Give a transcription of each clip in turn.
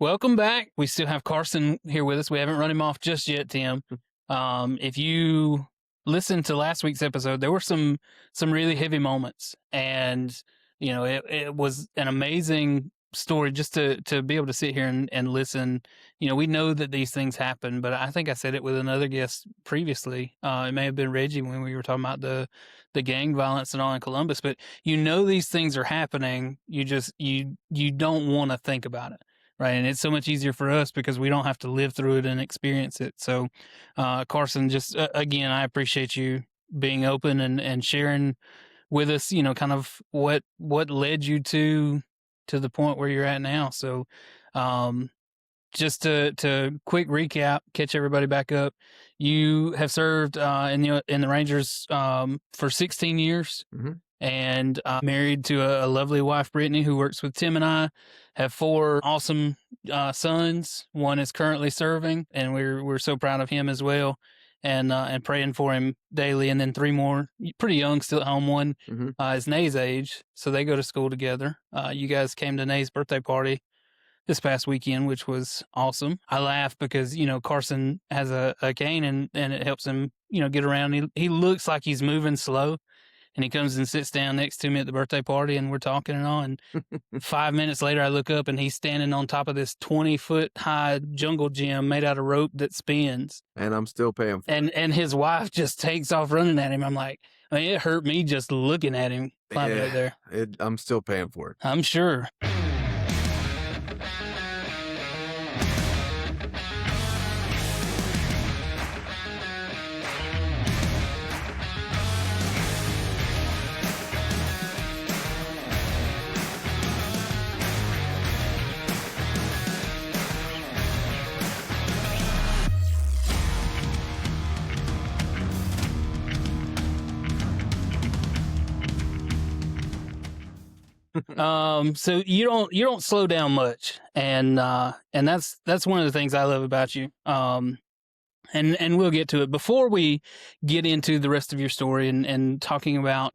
Welcome back. We still have Carson here with us. We haven't run him off just yet, Tim. If you listened to last week's episode, there were some really heavy moments, and it was an amazing story just to be able to sit here and listen. We know that these things happen, but I think I said it with another guest previously. It may have been Reggie when we were talking about the gang violence and all in Columbus, but these things are happening. You don't want to think about it. Right. And it's so much easier for us because we don't have to live through it and experience it. So, Carson, just again, I appreciate you being open and sharing with us, kind of what led you to the point where you're at now. So, just to quick recap, catch everybody back up. You have served in the Rangers for 16 years. Mm-hmm. And married to a lovely wife, Brittany, who works with Tim and I. Have 4 awesome sons. One is currently serving, and we're so proud of him as well, and praying for him daily. And then 3 more, pretty young, still at home. One is Nay's age, so they go to school together. You guys came to Nay's birthday party this past weekend, which was awesome. I laugh because Carson has a cane and it helps him get around. He looks like he's moving slow. And he comes and sits down next to me at the birthday party, and we're talking and all. And 5 minutes later, I look up, and he's standing on top of this 20-foot high jungle gym made out of rope that spins. And I'm still paying for it. And his wife just takes off running at him. I'm like, it hurt me just looking at him climbing up there. I'm still paying for it. I'm sure. So you don't slow down much, and that's one of the things I love about you. And we'll get to it. Before we get into the rest of your story and talking about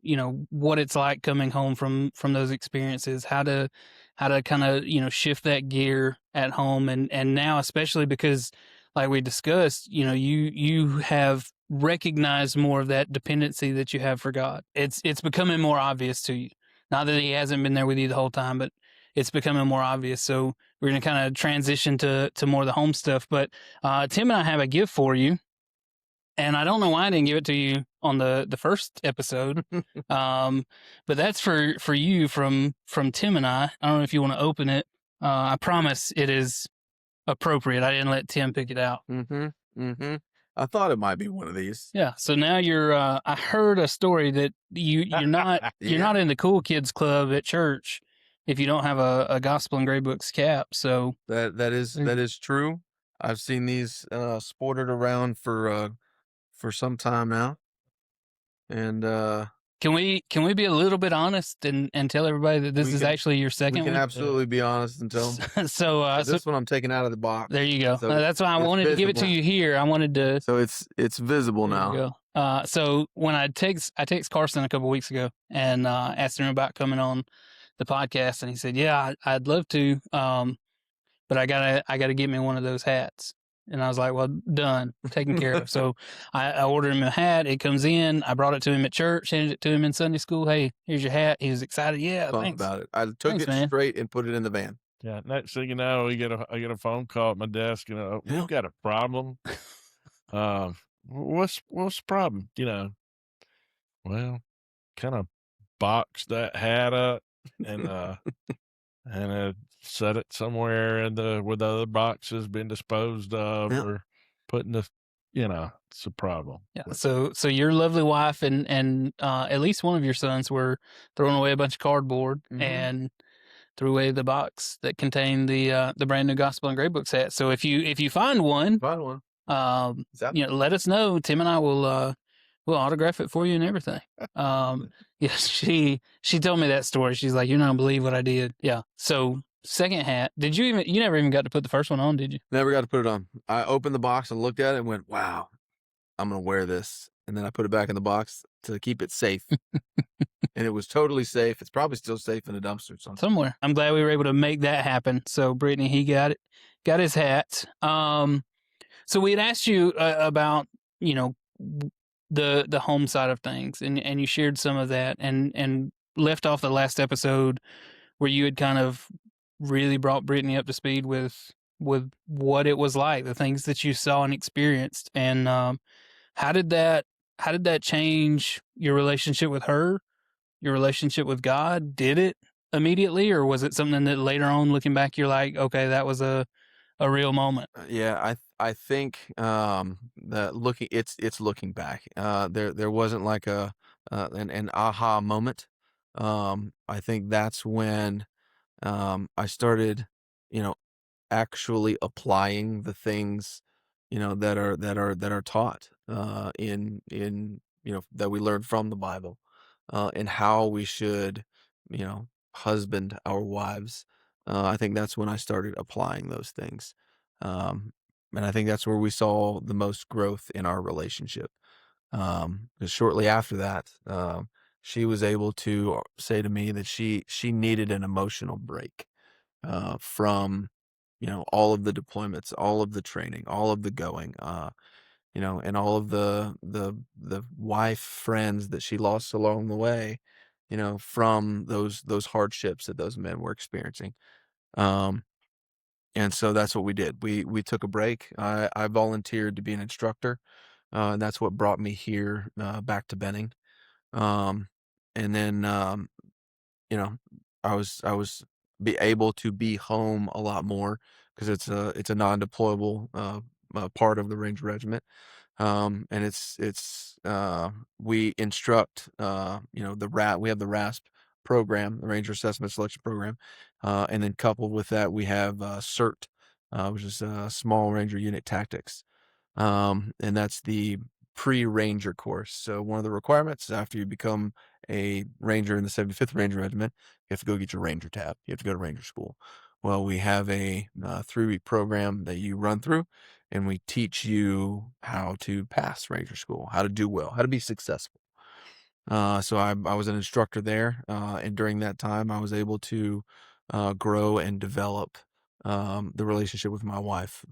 what it's like coming home from those experiences, how to kind of shift that gear at home, and now especially because, like we discussed, you have recognized more of that dependency that you have for God. It's becoming more obvious to you. Not that he hasn't been there with you the whole time, but it's becoming more obvious. So we're going to kind of transition to more of the home stuff. But Tim and I have a gift for you. And I don't know why I didn't give it to you on the first episode. But that's for you from Tim and I. I don't know if you want to open it. I promise it is appropriate. I didn't let Tim pick it out. I thought it might be one of these. Yeah. So now you're. I heard a story that you're not you're not in the cool kids club at church if you don't have a Gospel and Gradebooks cap. So that is true. I've seen these sported around for some time now, and can we be a little bit honest and tell everybody that this is actually your second one? We can one? absolutely be honest and tell them. So this one I'm taking out of the box. There you go. So that's why I wanted to give it to you here. I wanted to. So it's visible now. So when I text Carson a couple of weeks ago and asked him about coming on the podcast, and he said, "Yeah, I'd love to, but I gotta get me one of those hats." And I was like, well, done, taken care of. So I ordered him a hat. It comes in. I brought it to him at church, handed it to him in Sunday school. Hey, here's your hat. He was excited. Yeah, thanks. About it. I took it straight and put it in the van. Yeah. Next thing you know, I get a phone call at my desk. We've got a problem. What's the problem? Well, kind of box that hat up and set it somewhere where the other boxes been disposed of, or putting it's a problem. Yeah. So your lovely wife and at least one of your sons were throwing away a bunch of cardboard and threw away the box that contained the brand new Gospel and Gradebooks hat. So if you find one, let us know. Tim and I will we'll autograph it for you and everything. She told me that story. She's like, "You don't believe what I did." Yeah. So second hat. You never even got to put the first one on, did you? Never got to put it on. I opened the box and looked at it and went, "Wow, I'm going to wear this and then I put it back in the box to keep it safe. And it was totally safe. It's probably still safe in a dumpster somewhere. I'm glad we were able to make that happen. So Brittany, he got his hat. So we had asked you about, the home side of things, and you shared some of that, and left off the last episode where you had kind of really brought Brittany up to speed with what it was like, the things that you saw and experienced, and how did that change your relationship with her, your relationship with God? Did it immediately, or was it something that later on, looking back, you're like, okay, that was a real moment? Yeah, I think that it's looking back. There wasn't like an aha moment. I think that's when I started, you know, actually applying the things, that are taught in that we learn from the Bible, and how we should, husband our wives. I think that's when I started applying those things, and I think that's where we saw the most growth in our relationship. 'Cause shortly after that, she was able to say to me that she needed an emotional break from, all of the deployments, all of the training, all of the going, and all of the wife friends that she lost along the way, from those hardships that those men were experiencing. Um, and so that's what we did. We took a break. I volunteered to be an instructor, and that's what brought me here, back to Benning. Um, and then you know, I was be able to be home a lot more because it's a non-deployable part of the Ranger Regiment. And we instruct, we have the RASP program, the Ranger Assessment Selection Program, and then coupled with that we have CERT, which is Small Ranger Unit Tactics, and that's the pre-Ranger course. So one of the requirements is after you become a Ranger in the 75th Ranger Regiment, you have to go get your Ranger tab. You have to go to Ranger school. Well, we have a 3-week program that you run through, and we teach you how to pass Ranger school, how to do well, how to be successful. So I was an instructor there, and during that time, I was able to grow and develop the relationship with my wife.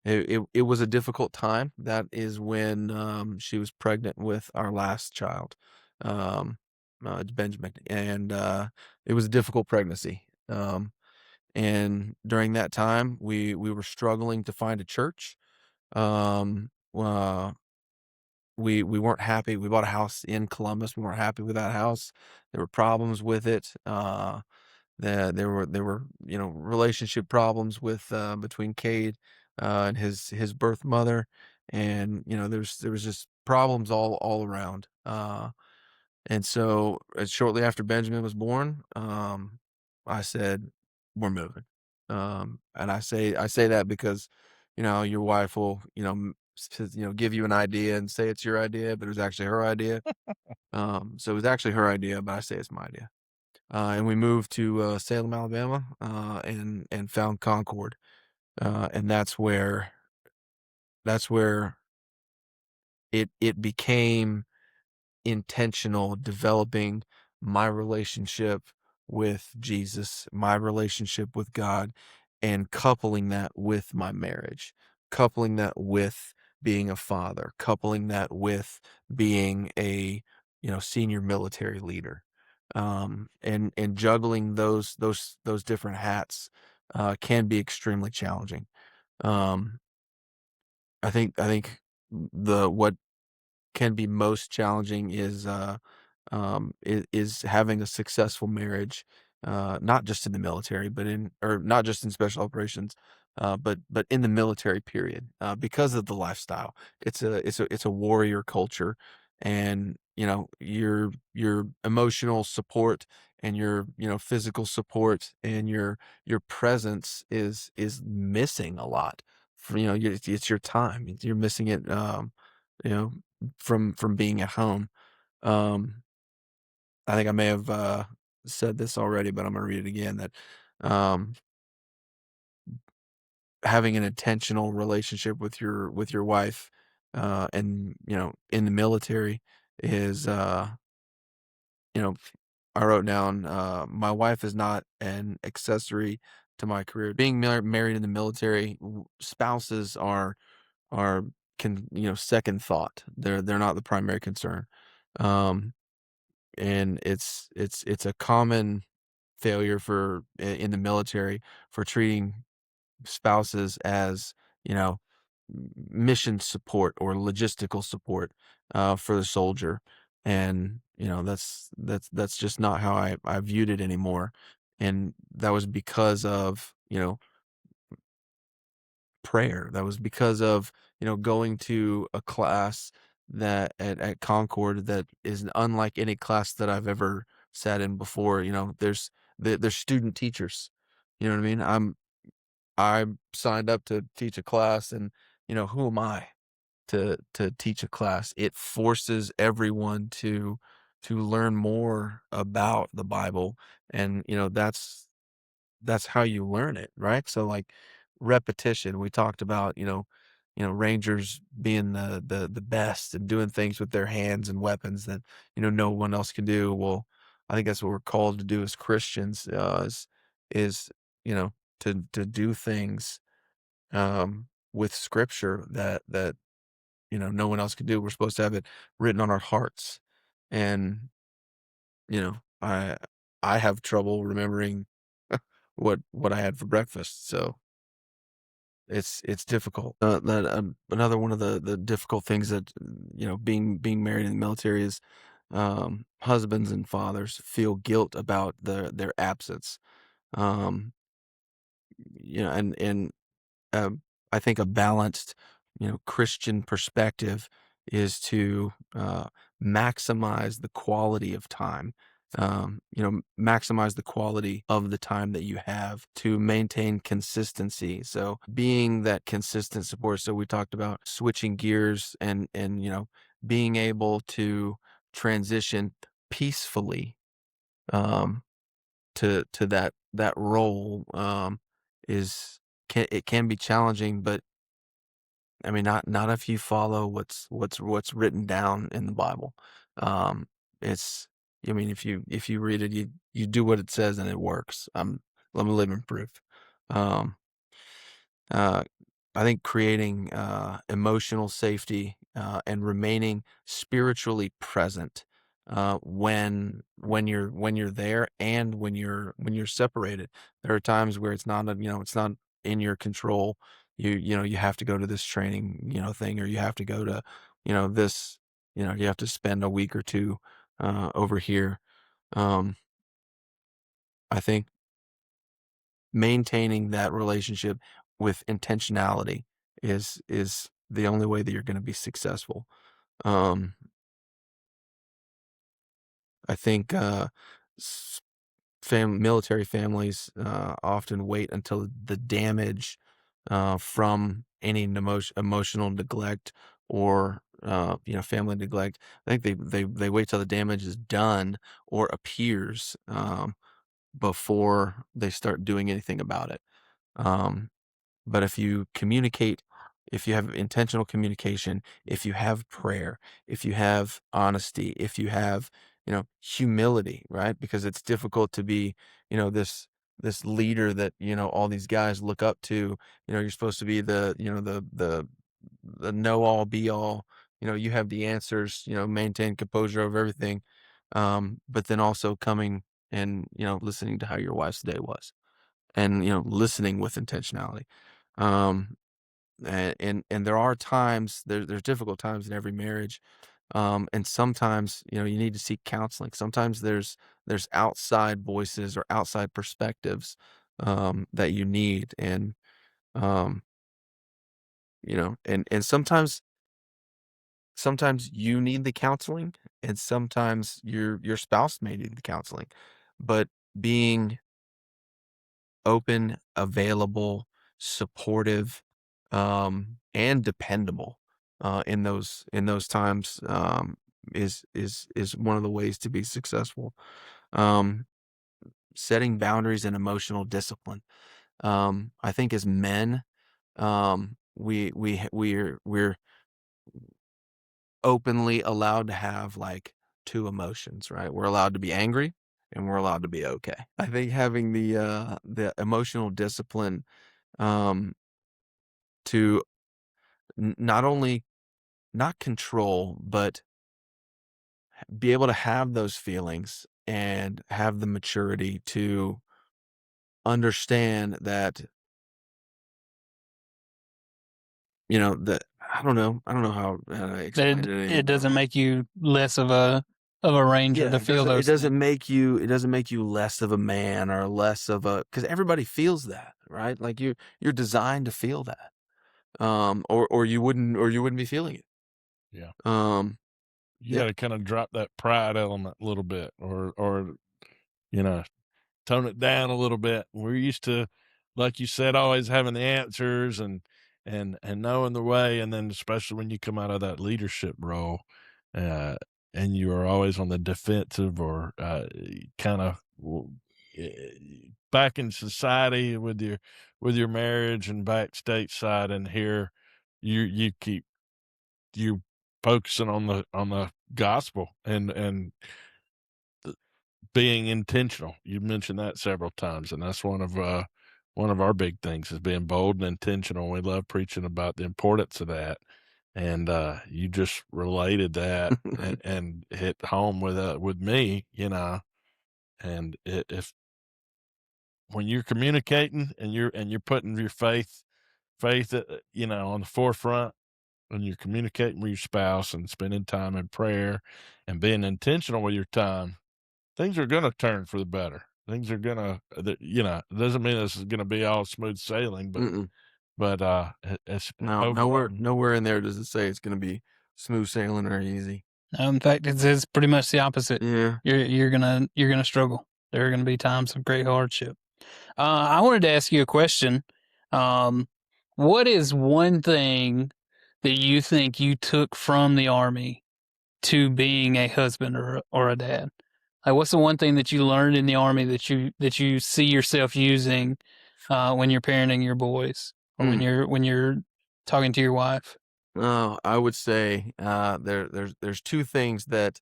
It was a difficult time. That is when she was pregnant with our last child, um, Benjamin, and it was a difficult pregnancy. And during that time, we were struggling to find a church. Um, uh, we weren't happy. We bought a house in Columbus. We weren't happy with that house. There were problems with it. There were relationship problems with between Cade and his birth mother, and there was just problems all around. And so shortly after Benjamin was born, I said, "We're moving." And I say that because your wife will give you an idea and say it's your idea, but it was actually her idea. So it was actually her idea, but I say it's my idea. And we moved to Salem, Alabama, and found Concord, and that's where it became intentional, developing my relationship with Jesus, my relationship with God, and coupling that with my marriage, coupling that with being a father, coupling that with being a senior military leader, and juggling those different hats can be extremely challenging. Um, I think the what can be most challenging is having a successful marriage, not just in the military, or not just in special operations, but in the military period, because of the lifestyle. It's a warrior culture, and your emotional support and your physical support and your presence is missing a lot. It's your time. You're missing it. You know, from being at home. Um, I think I may have said this already, but I'm gonna read it again. That um, having an intentional relationship with your wife and in the military is I wrote down, my wife is not an accessory to my career. Being married in the military, spouses are second thought. They're not the primary concern. Um, and it's a common failure in the military for treating spouses as, you know, mission support or logistical support for the soldier. And, that's just not how I viewed it anymore. And that was because of, prayer. That was because of, going to a class that at Concord that is unlike any class that I've ever sat in before. There's student teachers. You know what I mean? I signed up to teach a class, and who am I to teach a class? It forces everyone to learn more about the Bible, and that's how you learn it, right? So like repetition, we talked about, Rangers being the best and doing things with their hands and weapons that, no one else can do. Well, I think that's what we're called to do as Christians, is, you know, to do things, with scripture that, no one else can do. We're supposed to have it written on our hearts. And, you know, I, I have trouble remembering what I had for breakfast. So it's difficult. Another one of the difficult things that, being married in the military is, husbands and fathers feel guilt about their absence. Um, and um, I think a balanced, Christian perspective is to maximize the quality of time. Maximize the quality of the time that you have to maintain consistency. So being that consistent support. So we talked about switching gears and being able to transition peacefully um, to that role it can be challenging, but I mean, not if you follow what's written down in the Bible. Um, it's, I mean, if you read it, you do what it says and it works. I'm a living proof. Um, uh, I think creating emotional safety and remaining spiritually present when you're there and when you're separated. There are times where it's not in your control. You have to go to this training thing, or you have to go to this you have to spend a week or two over here. Um, I think maintaining that relationship with intentionality is the only way that you're going to be successful. Um, I think s- military families often wait until the damage from any emotional neglect or family neglect. I think they wait till the damage is done or appears before they start doing anything about it. Um, But if you have intentional communication, if you have prayer, if you have honesty, if you have, humility, right? Because it's difficult to be, this leader that, all these guys look up to. You're supposed to be the know all be all. You have the answers, maintain composure over everything. But then also coming and, listening to how your wife's day was, and listening with intentionality. um and there are times, there's difficult times in every marriage, and sometimes you need to seek counseling. Sometimes there's outside voices or outside perspectives that you need. And um and sometimes you need the counseling, and sometimes your spouse may need the counseling. But being open, available, supportive, and dependable in those times is one of the ways to be successful. Um, Setting boundaries and emotional discipline. I think as men, we're openly allowed to have like two emotions, right? We're allowed to be angry and we're allowed to be okay. I think having the emotional discipline um to not only not control, but be able to have those feelings and have the maturity to understand that, that I don't know how to That explain it it anymore. doesn't make you less of a ranger Yeah, to feel it those things. doesn't make you less of a man or less of a, because everybody feels that, right? Like you're designed to feel that. Or you wouldn't be feeling it. Yeah. Um, You yeah. got to kind of drop that pride element a little bit, or you know, tone it down a little bit. We're used to, like you said, always having the answers and knowing the way, and then especially when you come out of that leadership role, uh, and you are always on the defensive or kind of back in society with your marriage and back stateside, and here you keep you focusing on the gospel and being intentional. You mentioned that several times, and that's one of our big things is being bold and intentional. We love preaching about the importance of that, and you just related that and hit home with me, and if when you're communicating and you're putting your faith, on the forefront, when you're communicating with your spouse and spending time in prayer and being intentional with your time, things are gonna turn for the better. Things are gonna, it doesn't mean this is gonna be all smooth sailing, Mm-mm. but it's No, overall. nowhere in there does it say it's going to be smooth sailing or easy. In fact, it's pretty much the opposite. Yeah. You're gonna struggle. There are gonna be times of great hardship. I wanted to ask you a question. Um, what is one thing that you think you took from the army to being a husband or a dad? Like, what's the one thing that you learned in the army that you see yourself using when you're parenting your boys or Mm. when you're talking to your wife? Oh, I would say there's two things that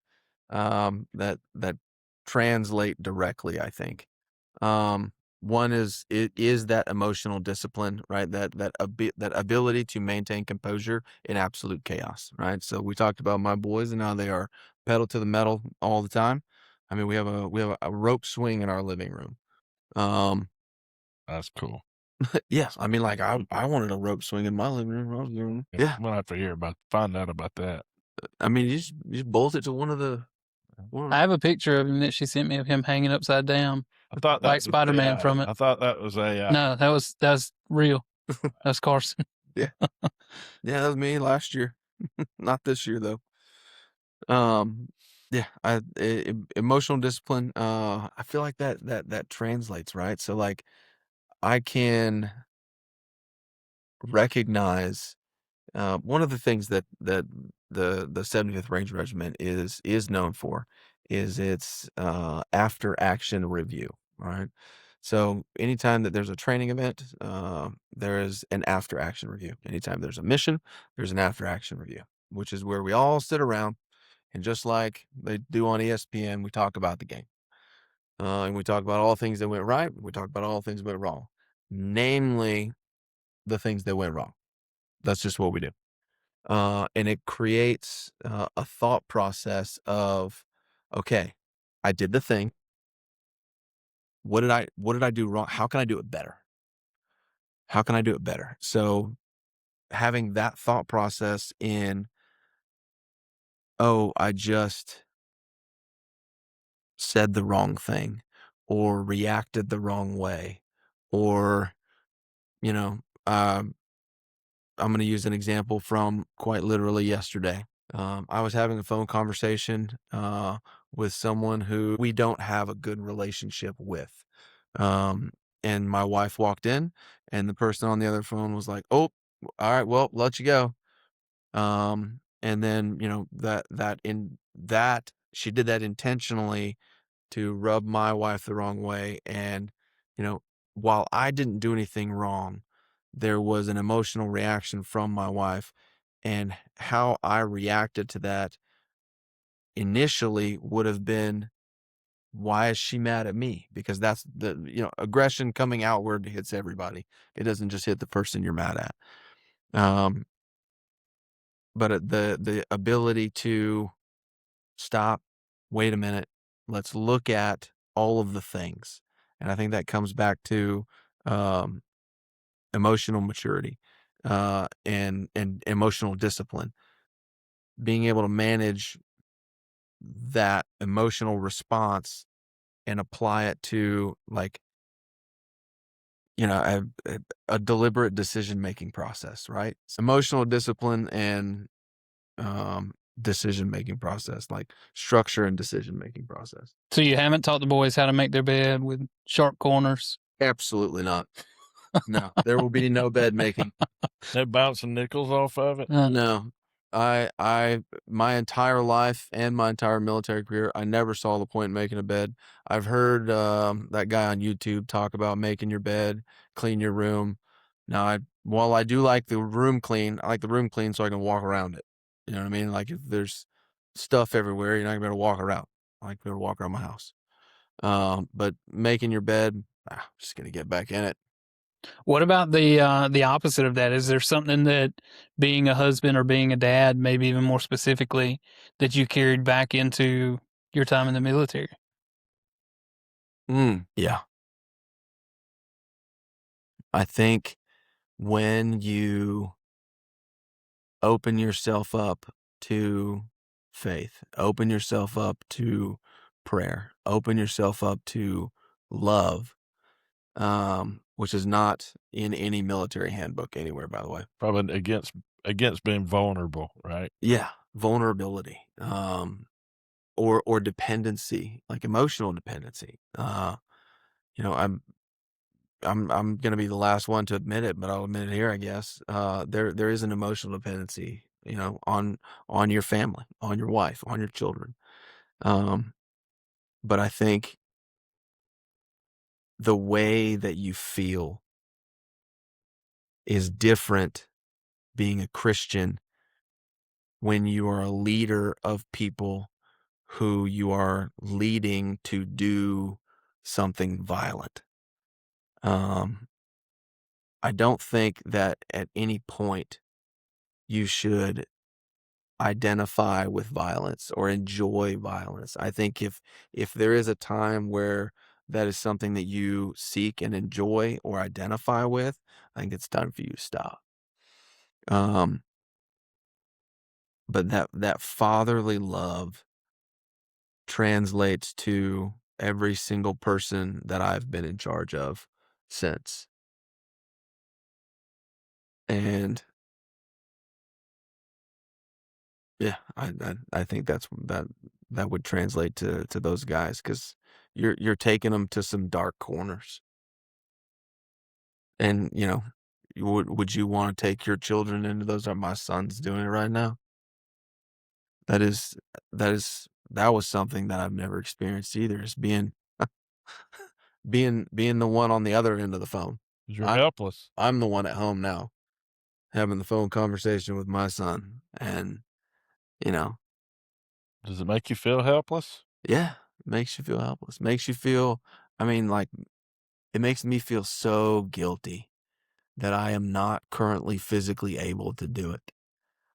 translate directly, I think. Um, One is it is that emotional discipline, right? That ability to maintain composure in absolute chaos, right? So we talked about my boys and how they are pedal to the metal all the time. I mean, we have a rope swing in our living room. Um, That's cool. yes, I mean, like I wanted a rope swing in my living room. When I was growing. Yeah, Yeah, I'm gonna have to find out about that. I mean, you just bolt it to I have a picture of him that she sent me of him hanging upside down I thought that like was Spider Man AI. from it. I thought that was AI. No, that was real. That's Carson. Yeah, yeah, that was me last year, not this year though. Um, yeah, emotional discipline. I feel like that translates, right? So like I can recognize one of the things that the 75th Ranger Regiment is known for is its after action review, right? So anytime that there's a training event, there is an after action review. Anytime there's a mission, there's an after action review, which is where we all sit around and just like they do on ESPN, we talk about the game. And we talk about all things that went right. We talk about all things that went wrong, namely the things that went wrong. That's just what we do. And it creates a thought process of, okay, I did the thing. What did I do wrong? How can I do it better? How can I do it better? So having that thought process in, oh, I just said the wrong thing or reacted the wrong way or, you know, um, I'm going to use an example from quite literally yesterday. I was having a phone conversation with someone who we don't have a good relationship with. Um, and my wife walked in, and the person on the other phone was like, "Oh, all right, well, let you go." And then that she did that intentionally to rub my wife the wrong way. And you know, while I didn't do anything wrong, there was an emotional reaction from my wife, And how I reacted to that initially would have been, why is she mad at me? Because that's the, aggression coming outward hits everybody. It doesn't just hit the person you're mad at. But the ability to stop, wait a minute, let's look at all of the things. And I think that comes back to emotional maturity and emotional discipline. Being able to manage that emotional response and apply it to, like, a deliberate decision-making process, right? So emotional discipline and decision-making process, like structure and decision-making process. So you haven't taught the boys how to make their bed with sharp corners? Absolutely not. No, there will be no bed making. No bouncing nickels off of it. No. My entire life and my entire military career, I never saw the point in making a bed. I've heard that guy on YouTube talk about making your bed, clean your room. Now, while I do like the room clean, I like the room clean so I can walk around it. You know what I mean? Like, if there's stuff everywhere, you're not gonna be able to walk around. I like to be able to walk around my house. But making your bed, just gonna get back in it. What about the opposite of that? Is there something that being a husband or being a dad, maybe even more specifically, that you carried back into your time in the military? Yeah. I think when you open yourself up to faith, open yourself up to prayer, open yourself up to love, which is not in any military handbook anywhere, by the way. Probably against being vulnerable, right? Yeah, vulnerability, or dependency, like emotional dependency. I'm gonna be the last one to admit it, but I'll admit it here, I guess. There is an emotional dependency, on your family, on your wife, on your children. But I think the way that you feel is different being a Christian when you are a leader of people who you are leading to do something violent. I don't think that at any point you should identify with violence or enjoy violence. I think if there is a time where that is something that you seek and enjoy or identify with, I think it's time for you to stop. But that fatherly love translates to every single person that I've been in charge of since. And yeah, I think that would translate to those guys, because you're taking them to some dark corners. And, would you want to take your children into those? My son's doing it right now. That is that was something that I've never experienced either, is being the one on the other end of the phone. 'Cause you're helpless. I'm the one at home now, having the phone conversation with my son, and you know, Does it make you feel helpless? yeah, makes you feel helpless. Makes you feel, I mean, like, it makes me feel so guilty that I am not currently physically able to do it.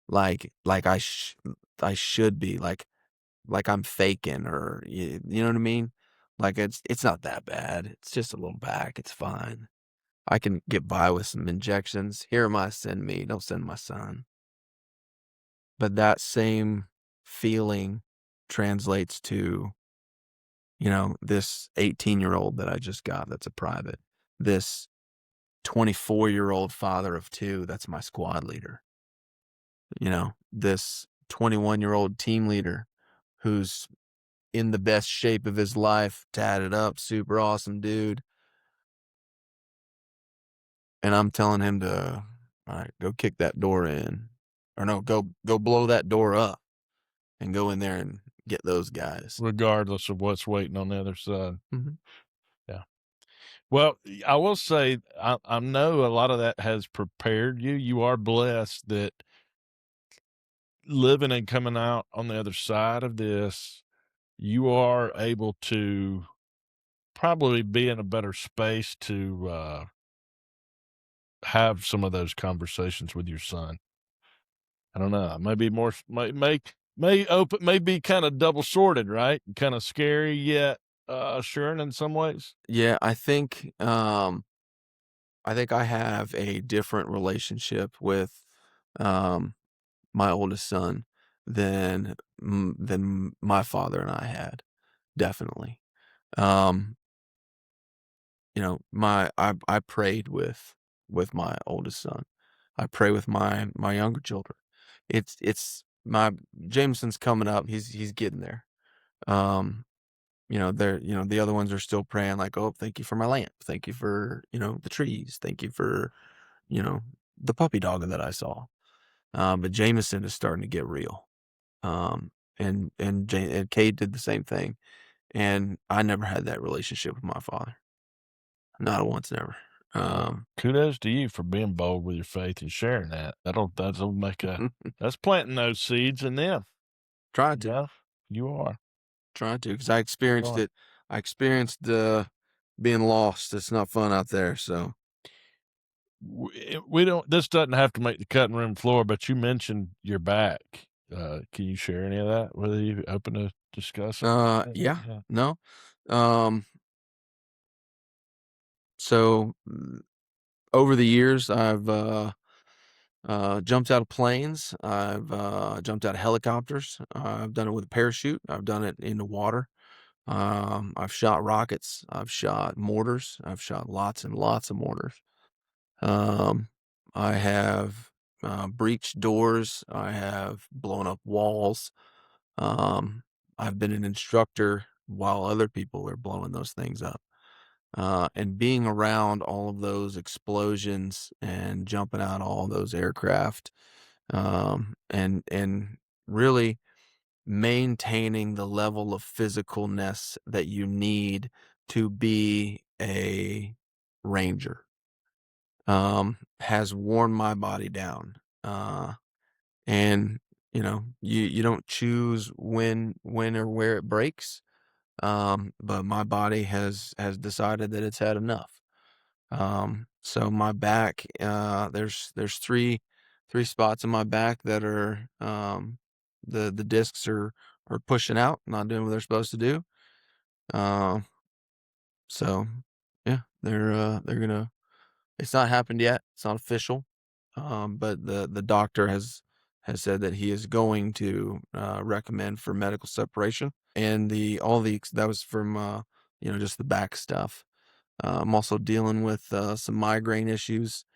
Like I should be, like I'm faking, or you know what I mean? Like, it's not that bad. It's just a little back. It's fine. I can get by with some injections. Here am I, send me. Don't send my son. But that same feeling translates to, this 18-year-old that I just got, that's a private. This 24-year-old father of two, that's my squad leader. This 21-year-old team leader who's in the best shape of his life, tatted up, super awesome dude. And I'm telling him to, all right, go kick that door in. Or no, go blow that door up and go in there and get those guys. Regardless of what's waiting on the other side. Mhm. Yeah. Well, I will say, I know a lot of that has prepared you. You are blessed that living and coming out on the other side of this, you are able to probably be in a better space to have some of those conversations with your son. I don't know. Maybe more may be kind of double sorted, right? Kind of scary yet assuring in some ways. Yeah, I think I have a different relationship with um my oldest son than my father and I had. Definitely. Um, I prayed with my oldest son. I pray with my younger children. It's my Jameson's coming up. He's getting there. Um, the other ones are still praying like, "Oh, thank you for my lamp. Thank you for, the trees. Thank you for, you know, the puppy dog that I saw." But Jameson is starting to get real. And Cade did the same thing. And I never had that relationship with my father. Not once, never. Well, kudos to you for being bold with your faith and sharing that. That'll make that's planting those seeds in them. Tried to, Yeah, you are. because I experienced Right. it. I experienced being lost. It's not fun out there. So We don't. This doesn't have to make the cutting room floor, but you mentioned your back. Can you share any of that? Whether you open to discuss? yeah, no. Um, so over the years, I've jumped out of planes. I've jumped out of helicopters. I've done it with a parachute. I've done it in the water. I've shot rockets. I've shot mortars. I've shot lots and lots of mortars. I have breached doors. I have blown up walls. Um, I've been an instructor while other people were blowing those things up. And being around all of those explosions and jumping out all those aircraft, and really maintaining the level of physicalness that you need to be a ranger, has worn my body down. And you don't choose when or where it breaks. But my body has decided that it's had enough. So my back, there's three spots in my back that are the discs are pushing out, not doing what they're supposed to do. Um, so yeah, they're gonna. It's not happened yet. It's not official. But the doctor has said that he is going to recommend for medical separation, and that was from just the back stuff. I'm also dealing with some migraine issues.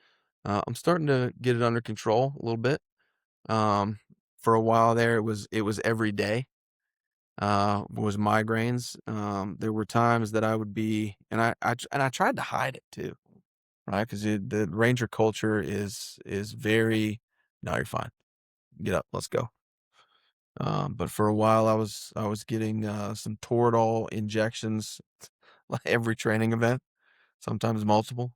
I'm starting to get it under control a little bit. For a while there, it was every day. Was migraines. There were times that I would be, and I tried to hide it too, right? Because the ranger culture is very, no, you're fine. Get up, let's go. But for a while, I was getting some Toradol injections every training event, sometimes multiple,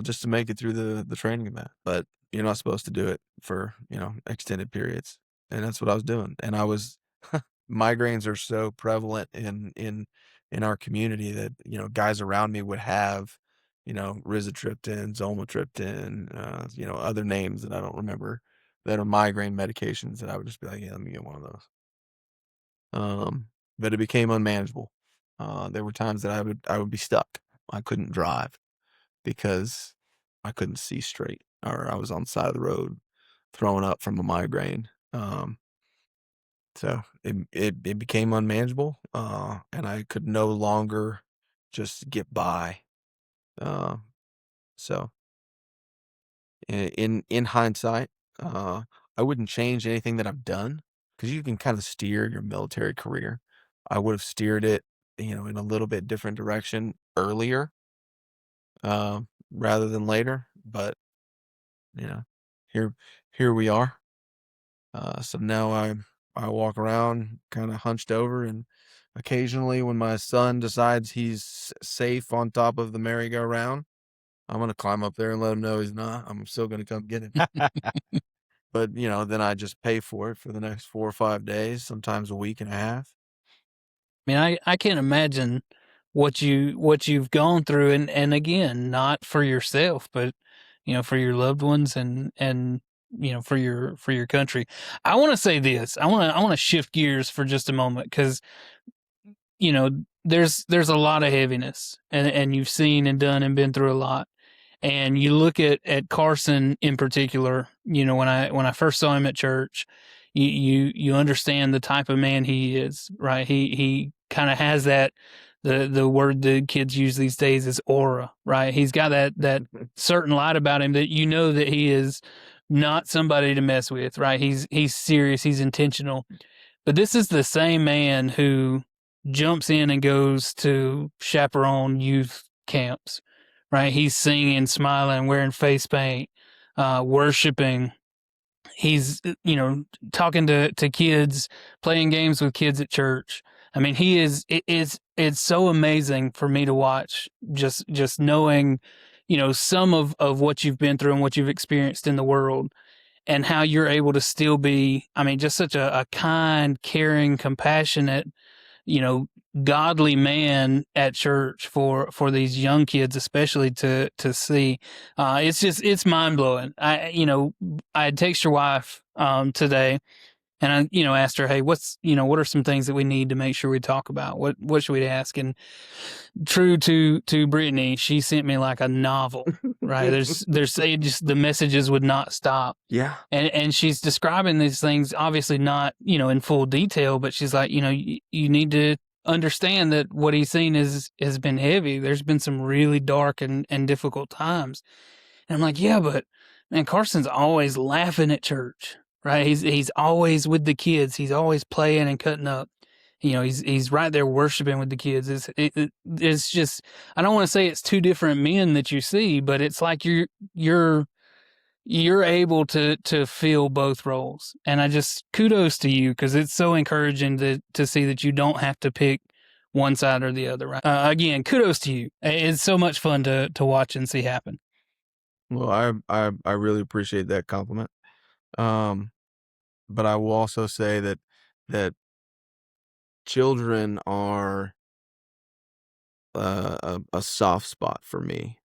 just to make it through the training event. But you're not supposed to do it for extended periods, and that's what I was doing. And I was migraines are so prevalent in our community that guys around me would have rizatriptan, zolmitriptan, other names that I don't remember that are migraine medications, and I would just be like, yeah, let me get one of those. But it became unmanageable. There were times that I would be stuck. I couldn't drive because I couldn't see straight, or I was on the side of the road throwing up from a migraine. So it became unmanageable, and I could no longer just get by. Uh, so in hindsight, I wouldn't change anything that I've done, because you can kind of steer your military career. I would have steered it, in a little bit different direction earlier, rather than later. But you know, here we are. So now I walk around kind of hunched over, and occasionally when my son decides he's safe on top of the merry-go-round, I'm gonna climb up there and let him know he's not. I'm still gonna come get him. but then I just pay for it for the next 4 or 5 days, sometimes a week and a half. I mean, I can't imagine what you've gone through, and again, not for yourself, but for your loved ones, and for your country. I want to say this. I want to shift gears for just a moment, because there's a lot of heaviness, and you've seen and done and been through a lot. And you look at Carson in particular, when I first saw him at church, you understand the type of man he is, right? He kind of has that, the word the kids use these days is aura, right? He's got that certain light about him that that he is not somebody to mess with, right? He's serious, he's intentional. But this is the same man who jumps in and goes to chaperone youth camps, right? He's singing, smiling, wearing face paint, worshiping. He's, talking to kids, playing games with kids at church. I mean, it's so amazing for me to watch, just knowing, some of what you've been through and what you've experienced in the world, and how you're able to still be, I mean, just such a kind, caring, compassionate, godly man at church for these young kids, especially to see. It's mind blowing. I had texted your wife today, and I asked her, hey, what are some things that we need to make sure we talk about? What should we ask? And true to Brittany, she sent me like a novel, right? The messages would not stop. Yeah. And she's describing these things, obviously not, in full detail, but she's like, you need to understand that what he's seen has been heavy. There's been some really dark and difficult times. And I'm like, yeah, but man, Carson's always laughing at church, right? He's always with the kids. He's always playing and cutting up. He's right there worshiping with the kids. It's just, I don't want to say it's two different men that you see, but it's like you're able to fill both roles. And I just, kudos to you, because it's so encouraging to see that you don't have to pick one side or the other. Right? Again, kudos to you. It's so much fun to watch and see happen. Well, I really appreciate that compliment. But I will also say that children are a soft spot for me.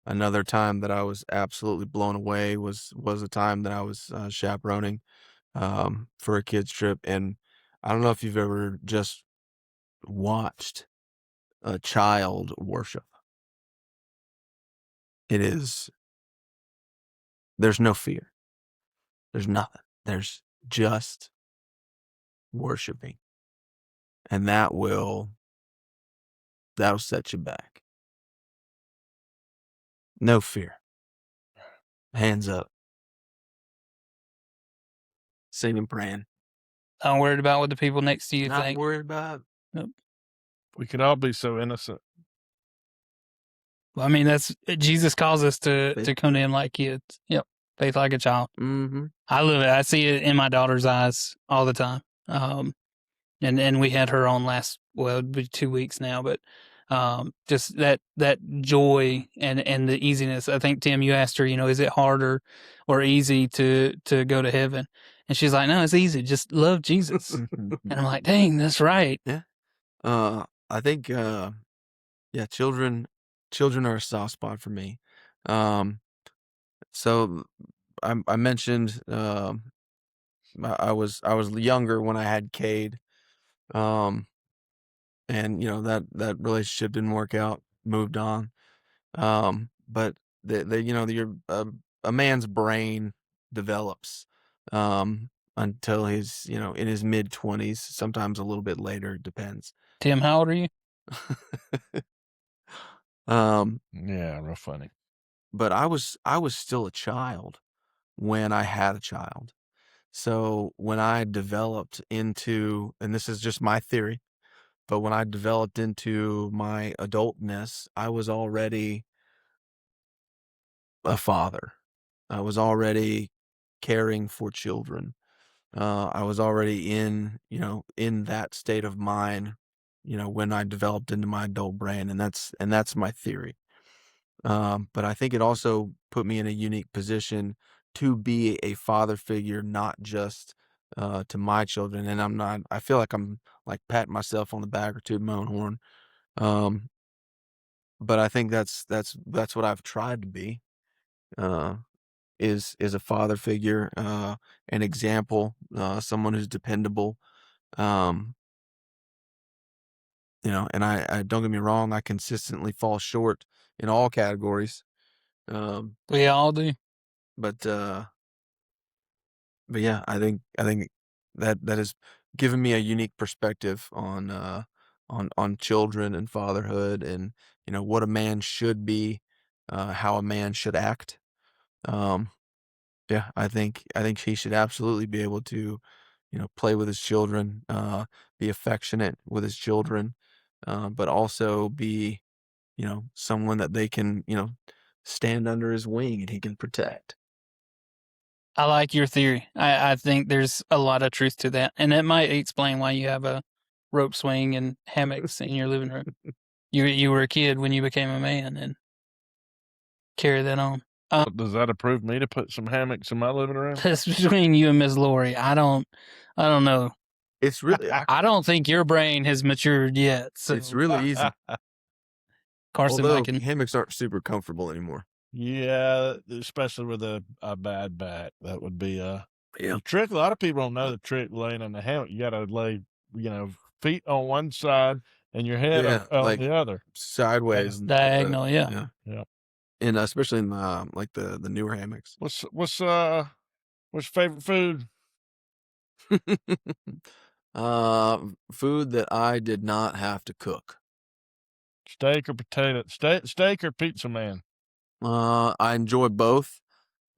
Another time that I was absolutely blown away was a time that I was chaperoning for a kids trip, and I don't know if you've ever just watched a child worship. There's no fear. There's nothing. There's just worshiping. And that'll set you back. No fear. Hands up. Singing, praying. Not worried about what the people next to you Not think. worried about. Nope. We could all be so innocent. Well, I mean, that's, Jesus calls us to come to him like kids. Yep. Faith like a child. Mm-hmm. I love it. I see it in my daughter's eyes all the time. And we had her on it'd be 2 weeks now, but just that joy and the easiness. I think, Tim, you asked her, is it harder or easy to go to heaven? And she's like, no, it's easy. Just love Jesus. And I'm like, dang, that's right. Yeah. I think, children are a soft spot for me. So I mentioned, I was younger when I had Cade. And that relationship didn't work out, moved on. But a man's brain develops, until he's, in his mid-20s, sometimes a little bit later, it depends. Tim, how old are you? Yeah, real funny. But I was still a child when I had a child. So when I developed into, and this is just my theory, but when I developed into my adultness, I was already a father. I was already caring for children. I was already in that state of mind, when I developed into my adult brain, and that's my theory. But I think it also put me in a unique position to be a father figure, not just to my children. And I feel like I'm like patting myself on the back or tooting my own horn. Um, but I think that's what I've tried to be. Uh, is a father figure, an example, someone who's dependable. Um, and I don't get me wrong, I consistently fall short in all categories. We all do. But yeah, I think that has given me a unique perspective on children and fatherhood, and what a man should be, how a man should act. Um, yeah, I think he should absolutely be able to, play with his children, be affectionate with his children, but also be, someone that they can, stand under his wing and he can protect. I like your theory. I think there's a lot of truth to that, and it might explain why you have a rope swing and hammocks in your living room. You were a kid when you became a man, and carry that on. Does that approve me to put some hammocks in my living room? That's between you and Miss Lori. I don't know. It's really I don't think your brain has matured yet. So it's really easy. Carson, Although I can. hammocks aren't super comfortable anymore. Yeah, especially with a bad back. That would be Yeah. the trick. A lot of people don't know the trick laying in the hammock. You got to lay, feet on one side and your head on like the other. sideways, Diagonal, yeah. Yeah. And especially in like the newer hammocks. What's your favorite food? Food that I did not have to cook. Steak or potato? Steak or pizza man? I enjoy both.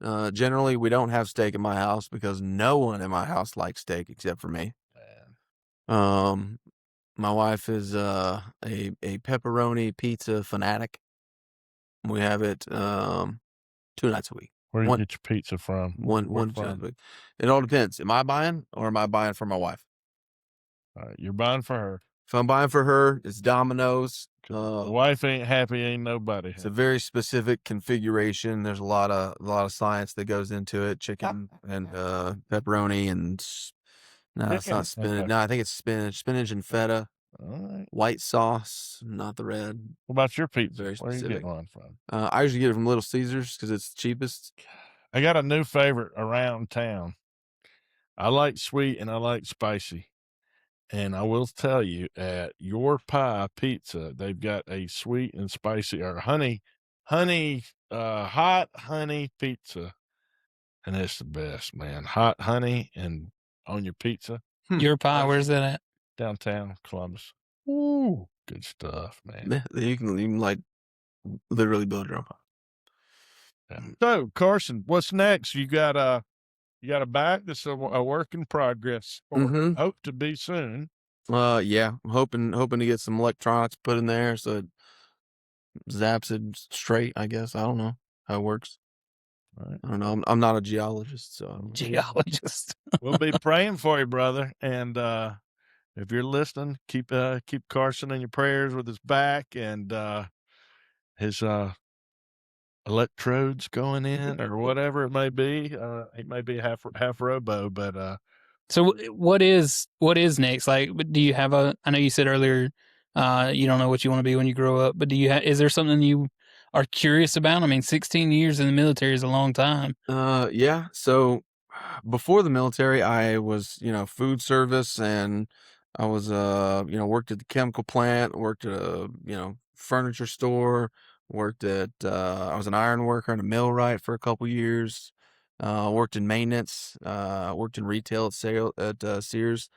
Generally, we don't have steak in my house because no one in my house likes steak except for me. Man. My wife is a pepperoni pizza fanatic. We have it 2 nights a week. Where do you get your pizza from? One 2 nights a week. It all depends. Am I buying or am I buying for my wife? All right, you're buying for her. If I'm buying for her, it's Domino's. The wife ain't happy, ain't nobody happy. It's a very specific configuration. There's a lot of science that goes into it. Chicken and pepperoni and no, it's not spinach. No, I think it's spinach and feta. All right. White sauce, not the red. What about your pizza? Very Where are you specific. getting one from? I usually get it from Little Caesars because it's the cheapest. I got a new favorite around town. I like sweet and I like spicy. And I will tell you, at Your Pie Pizza, they've got a sweet and spicy or hot honey pizza. And it's the best, man. Hot honey and on your pizza. Your Pie, where's that at? Downtown Columbus. Ooh, good stuff, man. Yeah, you can like literally build your own pie. Yeah. So, Carson, what's next? You got a bag that's a work in progress. Mm-hmm. Hope to be soon. Yeah, I'm hoping to get some electronics put in there so it zaps it straight. I guess I don't know how it works. Right. I don't know. I'm not a geologist, so I don't know. Geologist. We'll be praying for you, brother. And if you're listening, keep Carson in your prayers with his back and his electrodes going in or whatever it may be. He may be half robo, but So what is next? Like, do you have I know you said earlier, you don't know what you want to be when you grow up, but is there something you are curious about? I mean, 16 years in the military is a long time. Yeah. So before the military, I was, food service, and I was, worked at the chemical plant, worked at a, furniture store, worked at, I was an iron worker and a millwright for a couple years. Worked in maintenance, worked in retail at Sears.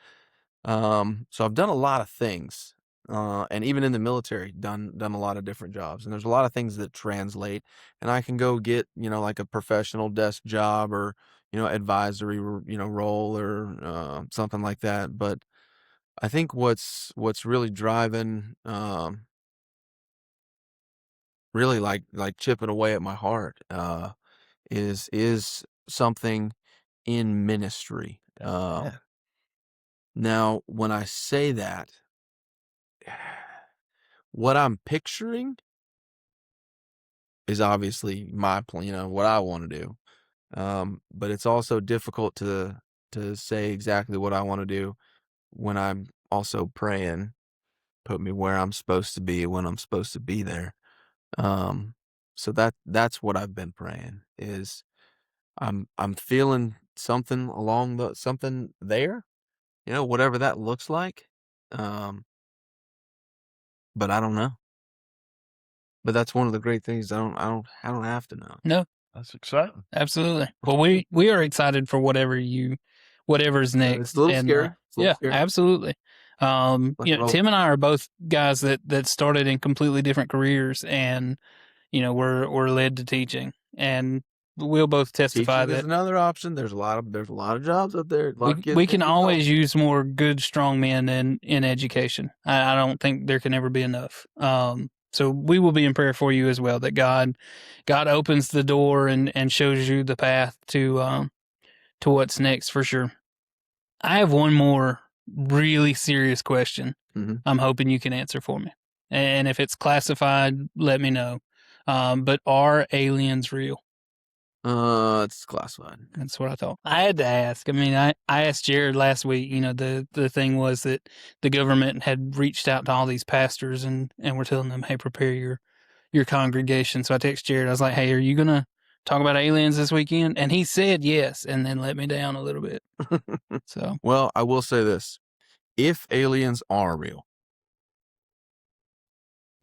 So I've done a lot of things, and even in the military, done a lot of different jobs. And there's a lot of things that translate, and I can go get, like a professional desk job or, advisory, role or something like that. But I think what's really driving, really like chipping away at my heart, is something in ministry. Now, when I say that, what I'm picturing is obviously my plan, what I want to do. But it's also difficult to say exactly what I want to do when I'm also praying, put me where I'm supposed to be when I'm supposed to be there. So that's what I've been praying is I'm feeling something something there, whatever that looks like. But I don't know. But that's one of the great things. I don't have to know. No, That's exciting. absolutely. Well, we are excited for whatever's next. It's a little scary. It's a little scary. Absolutely. Tim and I are both guys that started in completely different careers, and we're led to teaching, and we'll both testify Teaching is that another option. There's a lot of jobs out there. we can always use more good, strong men in education. I don't think there can ever be enough. So we will be in prayer for you as well, that God opens the door and shows you the path to what's next for sure. I have one more really serious question. Mhm. I'm hoping you can answer for me. And if it's classified, let me know. But are aliens real? It's classified. That's what I thought. I had to ask. I mean, I asked Jared last week. The thing was that the government had reached out to all these pastors and were telling them, hey, prepare your congregation. So I texted Jared. I was like, hey, are you going to talk about aliens this weekend? And he said yes, and then let me down a little bit. So, well, I will say this. If aliens are real,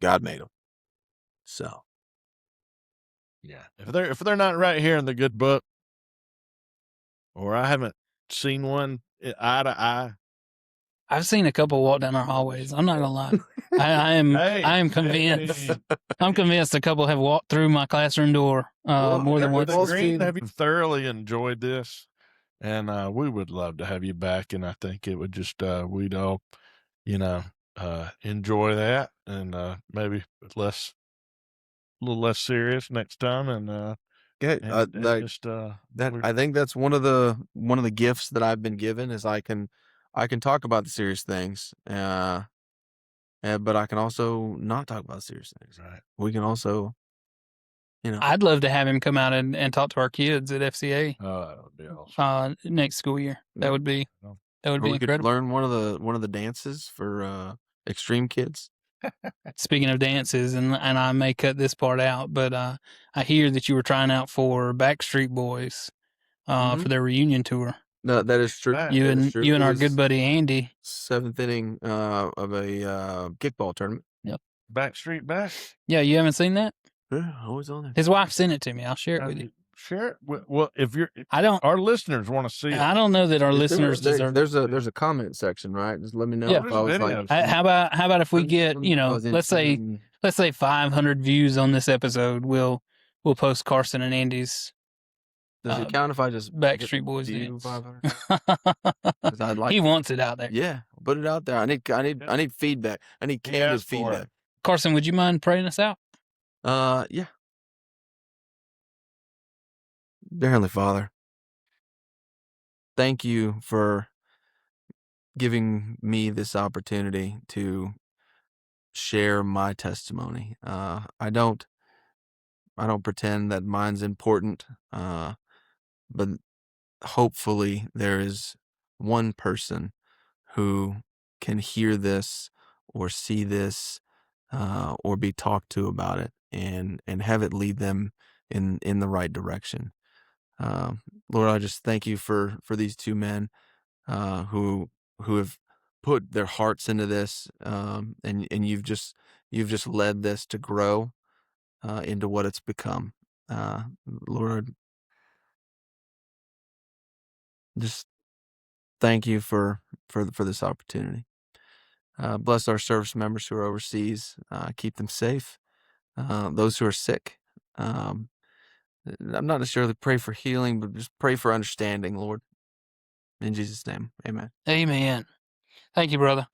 God made them. So, yeah, if they're not right here in the good book, or I haven't seen one eye to eye. I've seen a couple walk down our hallways. I'm not gonna lie. I am convinced. Hey. I'm convinced a couple have walked through my classroom door more than once. Have you thoroughly enjoyed this? And we would love to have you back. And I think it would just we'd all, enjoy that, and maybe a little less serious next time. And I think that's one of the gifts that I've been given is I can talk about the serious things, but I can also not talk about serious things. Right. We can also, I'd love to have him come out and talk to our kids at FCA. Oh, that would be awesome. Next school year. That would be we could incredible. learn one of the dances for extreme kids. Speaking of dances, and I may cut this part out, but I hear that you were trying out for Backstreet Boys for their reunion tour. No, that is true. You and our good buddy Andy. 7th inning of a kickball tournament. Yep. Backstreet Back. Yeah, you haven't seen that? Yeah, always on there. His wife sent it to me. I'll share it with you. Share it. Well, I don't. Our listeners want to see it. I don't know that our listeners deserve. There's a comment section, right? Just let me know Yeah. if I was like. How about if we get let's say 500 views on this episode, we'll post Carson and Andy's. Does it count if I just Backstreet Boys do dance? 500? I'd like. He wants it out there. Yeah, put it out there. I need feedback. I need candid feedback. Carson, would you mind praying us out? Yeah. Dear Heavenly Father, thank you for giving me this opportunity to share my testimony. I don't pretend that mine's important, but hopefully there is one person who can hear this or see this or be talked to about it and have it lead them in the right direction. Lord, I just thank you for these two men who have put their hearts into this, and you've just led this to grow into what it's become. Lord, just thank you for this opportunity. Bless our service members who are overseas. Keep them safe. Those who are sick. I'm not necessarily pray for healing, but just pray for understanding, Lord. In Jesus' name, amen. Amen. Thank you, brother.